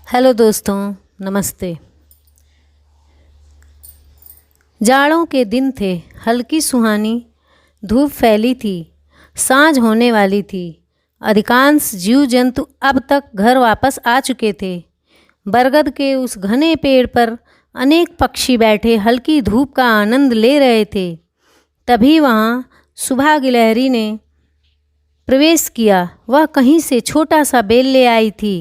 Hello दोस्तों, नमस्ते। जाड़ों के दिन थे, हल्की सुहानी धूप फैली थी, सांझ होने वाली थी। अधिकांश जीव जंतु अब तक घर वापस आ चुके थे। बरगद के उस घने पेड़ पर अनेक पक्षी बैठे हल्की धूप का आनंद ले रहे थे। तभी वहाँ सुबह गिलहरी ने प्रवेश किया। वह कहीं से छोटा सा बेल ले आई थी।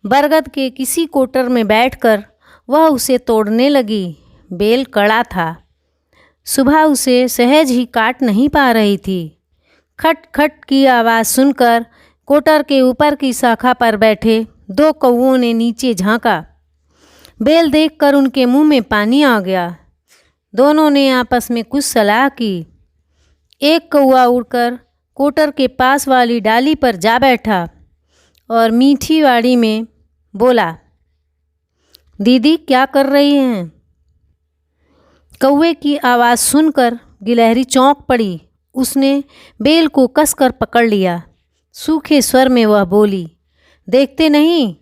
बरगद के किसी कोटर में बैठकर वह उसे तोड़ने लगी। बेल कड़ा था। सुबह उसे सहज ही काट नहीं पा रही थी। खट खट की आवाज़ सुनकर कोटर के ऊपर की शाखा पर बैठे दो कौवों ने नीचे झांका। बेल देखकर उनके मुंह में पानी आ गया। दोनों ने आपस में कुछ सलाह की। एक कौवा उड़कर कोटर के पास वाली डाली पर जा बैठा और मीठी वाणी में बोला, दीदी क्या कर रही हैं? कौवे की आवाज़ सुनकर गिलहरी चौंक पड़ी। उसने बेल को कसकर पकड़ लिया। सूखे स्वर में वह बोली, देखते नहीं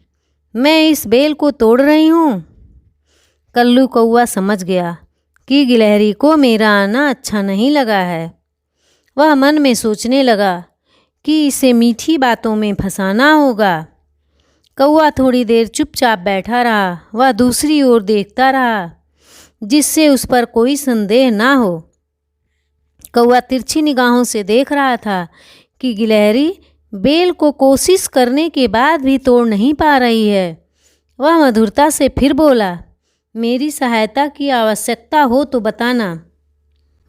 मैं इस बेल को तोड़ रही हूँ। कल्लू कौवा समझ गया कि गिलहरी को मेरा आना अच्छा नहीं लगा है। वह मन में सोचने लगा कि इसे मीठी बातों में फंसाना होगा। कौवा थोड़ी देर चुपचाप बैठा रहा। वह दूसरी ओर देखता रहा जिससे उस पर कोई संदेह ना हो। कौवा तिरछी निगाहों से देख रहा था कि गिलहरी बेल को कोशिश करने के बाद भी तोड़ नहीं पा रही है। वह मधुरता से फिर बोला, मेरी सहायता की आवश्यकता हो तो बताना,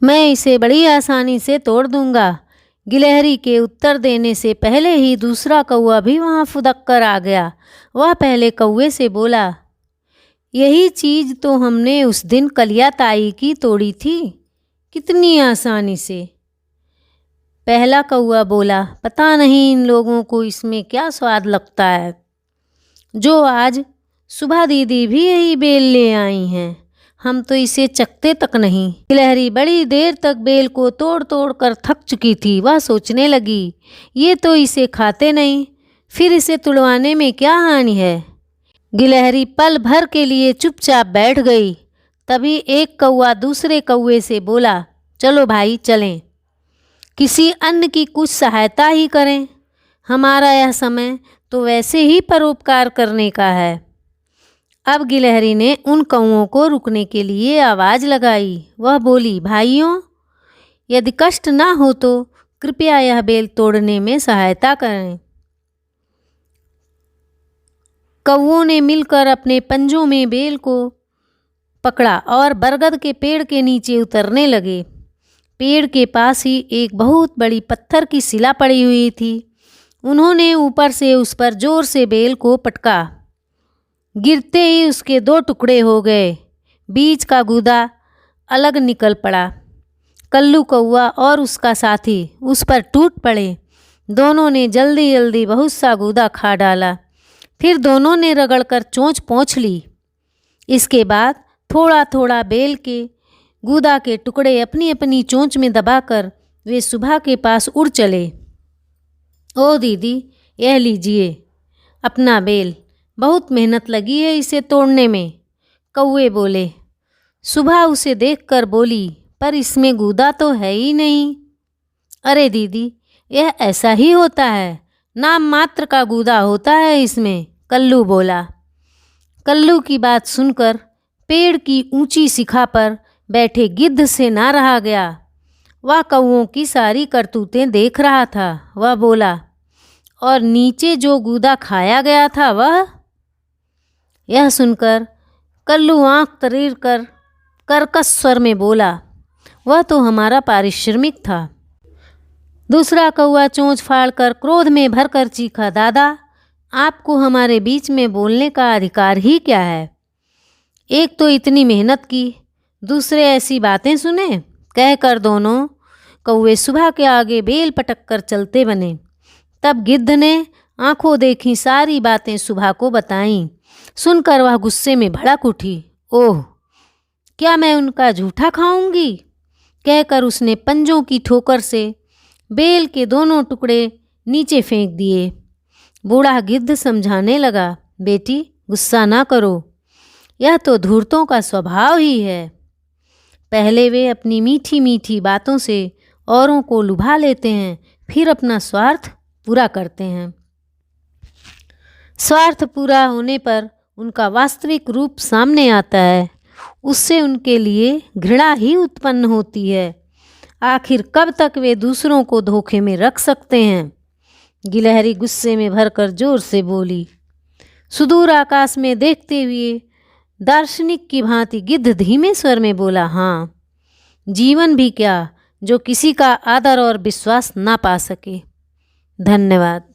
मैं इसे बड़ी आसानी से तोड़ दूंगा। गिलहरी के उत्तर देने से पहले ही दूसरा कौवा भी वहाँ फुदक कर आ गया। वह पहले कौवे से बोला, यही चीज़ तो हमने उस दिन कलिया ताई की तोड़ी थी, कितनी आसानी से। पहला कौवा बोला, पता नहीं इन लोगों को इसमें क्या स्वाद लगता है, जो आज सुबह दीदी भी यही बेल ले आई हैं, हम तो इसे चखते तक नहीं। गिलहरी बड़ी देर तक बेल को तोड़ तोड़ कर थक चुकी थी। वह सोचने लगी, ये तो इसे खाते नहीं, फिर इसे तुड़वाने में क्या हानि है। गिलहरी पल भर के लिए चुपचाप बैठ गई। तभी एक कौवा दूसरे कौवे से बोला, चलो भाई चलें, किसी अन्य की कुछ सहायता ही करें। हमारा यह समय तो वैसे ही परोपकार करने का है। अब गिलहरी ने उन कौवों को रुकने के लिए आवाज़ लगाई। वह बोली, भाइयों, यदि कष्ट ना हो तो कृपया यह बेल तोड़ने में सहायता करें। कौवों ने मिलकर अपने पंजों में बेल को पकड़ा और बरगद के पेड़ के नीचे उतरने लगे। पेड़ के पास ही एक बहुत बड़ी पत्थर की शिला पड़ी हुई थी। उन्होंने ऊपर से उस पर जोर से बेल को पटका। गिरते ही उसके दो टुकड़े हो गए। बीच का गूदा अलग निकल पड़ा। कल्लू कौवा और उसका साथी उस पर टूट पड़े। दोनों ने जल्दी जल्दी बहुत सा गूदा खा डाला। फिर दोनों ने रगड़कर चोंच पोंछ ली। इसके बाद थोड़ा थोड़ा बेल के गूदा के टुकड़े अपनी अपनी चोंच में दबाकर वे सुबह के पास उड़ चले। ओ दीदी, यह लीजिए अपना बेल, बहुत मेहनत लगी है इसे तोड़ने में। कौवे बोले। सुबह उसे देखकर बोली, पर इसमें गूदा तो है ही नहीं। अरे दीदी, यह ऐसा ही होता है, नाम मात्र का गूदा होता है इसमें, कल्लू बोला। कल्लू की बात सुनकर पेड़ की ऊंची शिखा पर बैठे गिद्ध से ना रहा गया। वह कौवों की सारी करतूतें देख रहा था। वह बोला, और नीचे जो गूदा खाया गया था वह? यह सुनकर कल्लू आँख तरीर कर कर्कश स्वर में बोला, वह तो हमारा पारिश्रमिक था। दूसरा कौवा चोंच फाड़कर क्रोध में भरकर चीखा, दादा, आपको हमारे बीच में बोलने का अधिकार ही क्या है? एक तो इतनी मेहनत की, दूसरे ऐसी बातें सुने। कहकर दोनों कौवे सुबह के आगे बेल पटक कर चलते बने। तब गिद्ध ने आंखों देखी सारी बातें सुबह को बताईं। सुनकर वह गुस्से में भड़क उठी। ओह, क्या मैं उनका झूठा खाऊंगी? कहकर उसने पंजों की ठोकर से बेल के दोनों टुकड़े नीचे फेंक दिए। बूढ़ा गिद्ध समझाने लगा, बेटी, गुस्सा ना करो, यह तो धूर्तों का स्वभाव ही है। पहले वे अपनी मीठी मीठी बातों से औरों को लुभा लेते हैं, फिर अपना स्वार्थ पूरा करते हैं। स्वार्थ पूरा होने पर उनका वास्तविक रूप सामने आता है, उससे उनके लिए घृणा ही उत्पन्न होती है। आखिर कब तक वे दूसरों को धोखे में रख सकते हैं? गिलहरी गुस्से में भरकर जोर से बोली। सुदूर आकाश में देखते हुए दार्शनिक की भांति गिद्ध धीमे स्वर में बोला, हाँ, जीवन भी क्या जो किसी का आदर और विश्वास ना पा सके। धन्यवाद।